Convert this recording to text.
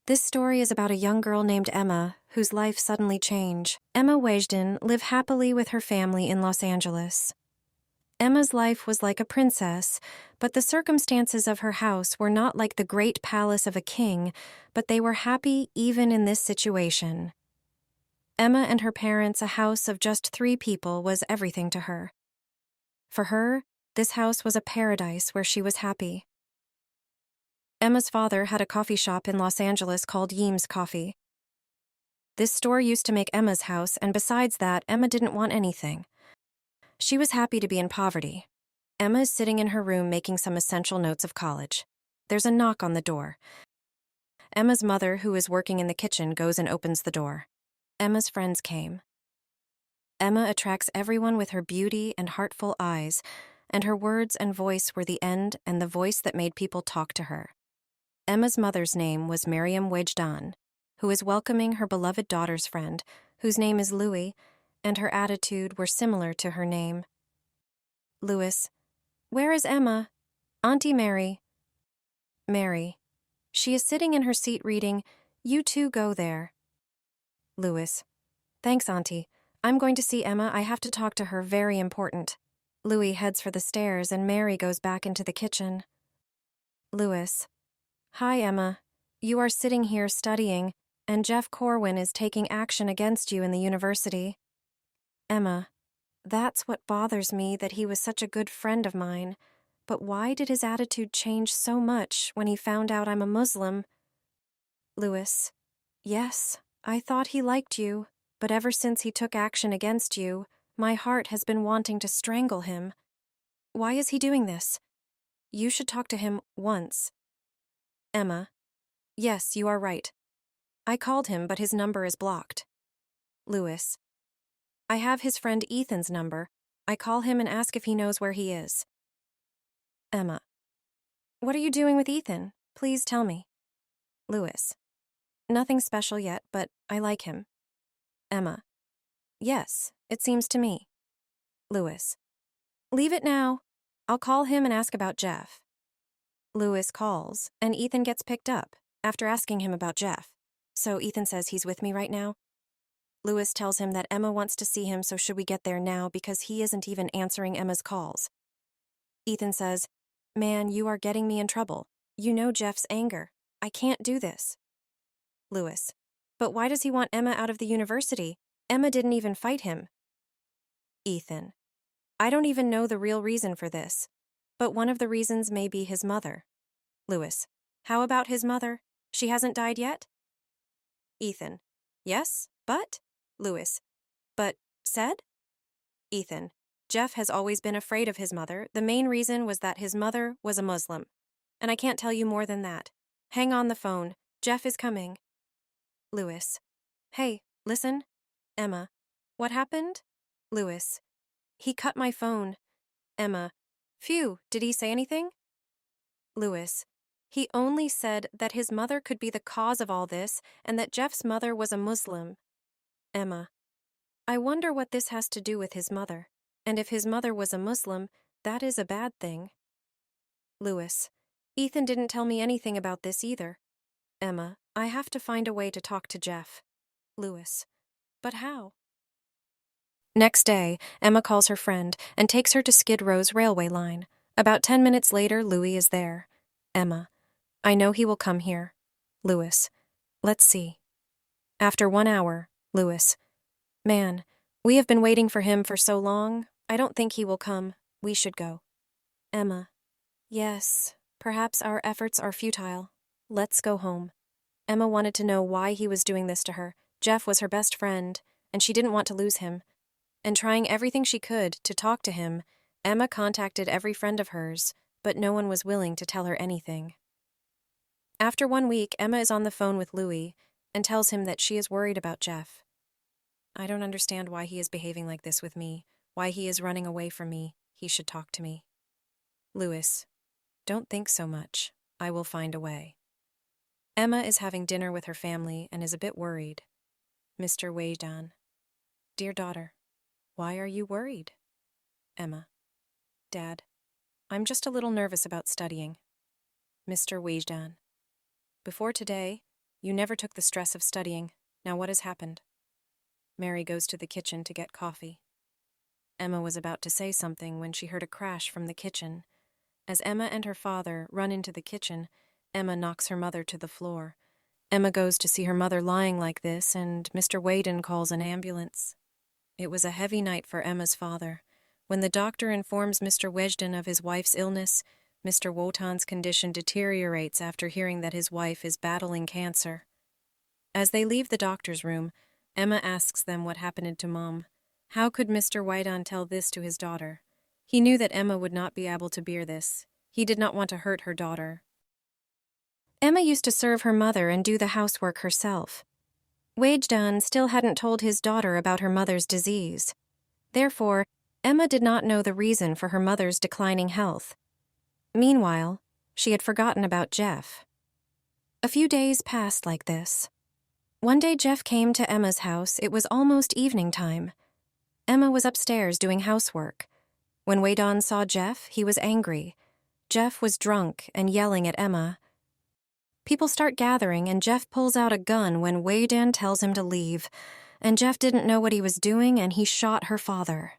This story is about a young girl named Emma, whose life suddenly changed. Emma Wejden lived happily with her family in Los Angeles. Emma's life was like a princess, but the circumstances of her house were not like the great palace of a king, but they were happy even in this situation. Emma and her parents, a house of just 3 people, was everything to her. For her, this house was a paradise where she was happy. Emma's father had a coffee shop in Los Angeles called Yeam's Coffee. This store used to make Emma's house, and besides that, Emma didn't want anything. She was happy to be in poverty. Emma is sitting in her room making some essential notes of college. There's a knock on the door. Emma's mother, who is working in the kitchen, goes and opens the door. Emma's friends came. Emma attracts everyone with her beauty and heartful eyes, and her words and voice were the end and the voice that made people talk to her. Emma's mother's name was Miriam Wejdan, who is welcoming her beloved daughter's friend, whose name is Louis, and her attitude were similar to her name. Louis: "Where is Emma? Auntie Mary." Mary: "She is sitting in her seat reading. You two go there." Louis: "Thanks, Auntie. I'm going to see Emma. I have to talk to her, very important." Louis heads for the stairs and Mary goes back into the kitchen. Louis: "Hi, Emma. You are sitting here studying, and Jeff Corwin is taking action against you in the university." Emma: "That's what bothers me, that he was such a good friend of mine. But why did his attitude change so much when he found out I'm a Muslim?" Louis: "Yes, I thought he liked you, but ever since he took action against you, my heart has been wanting to strangle him. Why is he doing this? You should talk to him once." Emma: "Yes, you are right. I called him, but his number is blocked." Louis: "I have his friend Ethan's number. I call him and ask if he knows where he is." Emma: "What are you doing with Ethan? Please tell me." Louis: "Nothing special yet, but I like him." Emma: "Yes, it seems to me." Louis: "Leave it now. I'll call him and ask about Jeff." Louis calls, and Ethan gets picked up, after asking him about Jeff. So Ethan says he's with me right now. Louis tells him that Emma wants to see him, so should we get there now because he isn't even answering Emma's calls. Ethan says, "Man, you are getting me in trouble. You know Jeff's anger. I can't do this." Louis: "But why does he want Emma out of the university? Emma didn't even fight him." Ethan: "I don't even know the real reason for this, but one of the reasons may be his mother." Louis: "How about his mother? She hasn't died yet?" Ethan: "Yes, but?" Louis: "But said?" Ethan: "Jeff has always been afraid of his mother. The main reason was that his mother was a Muslim. And I can't tell you more than that. Hang on the phone. Jeff is coming." Louis: "Hey, listen." Emma: "What happened?" Louis: "He cut my phone." Emma: "Phew, did he say anything?" Louis: "He only said that his mother could be the cause of all this and that Jeff's mother was a Muslim." Emma: "I wonder what this has to do with his mother. And if his mother was a Muslim, that is a bad thing." Louis: "Ethan didn't tell me anything about this either." Emma: "I have to find a way to talk to Jeff." Louis: "But how?" Next day, Emma calls her friend and takes her to Skid Row's railway line. About 10 minutes later, Louis is there. Emma: "I know he will come here." Louis: "Let's see." After 1 hour, Louis: "Man, we have been waiting for him for so long. I don't think he will come. We should go." Emma: "Yes, perhaps our efforts are futile. Let's go home." Emma wanted to know why he was doing this to her. Jeff was her best friend, and she didn't want to lose him. And trying everything she could to talk to him, Emma contacted every friend of hers, but no one was willing to tell her anything. After 1 week, Emma is on the phone with Louis and tells him that she is worried about Jeff. "I don't understand why he is behaving like this with me, why he is running away from me. He should talk to me." Louis: "Don't think so much. I will find a way." Emma is having dinner with her family and is a bit worried. Mr. Wejdan: "Dear daughter, why are you worried?" Emma: "Dad, I'm just a little nervous about studying." Mr. Wejdan: "Before today, You never took the stress of studying. Now what has happened? Mary goes to the kitchen to get coffee. Emma was about to say something when she heard a crash from the kitchen. As Emma and her father run into the kitchen, Emma knocks her mother to the floor. Emma goes to see her mother lying like this, and Mr. Whedon calls an ambulance. It was a heavy night for Emma's father. When the doctor informs Mr. Whedon of his wife's illness, Mr. Wotan's condition deteriorates after hearing that his wife is battling cancer. As they leave the doctor's room, Emma asks them what happened to Mom. How could Mr. Whedon tell this to his daughter? He knew that Emma would not be able to bear this. He did not want to hurt her daughter. Emma used to serve her mother and do the housework herself. Whedon still hadn't told his daughter about her mother's disease. Therefore, Emma did not know the reason for her mother's declining health. Meanwhile, she had forgotten about Jeff. A few days passed like this. One day Jeff came to Emma's house. It was almost evening time. Emma was upstairs doing housework. When Whedon saw Jeff, he was angry. Jeff was drunk and yelling at Emma. People start gathering, and Jeff pulls out a gun when Whedon tells him to leave. And Jeff didn't know what he was doing, and he shot her father.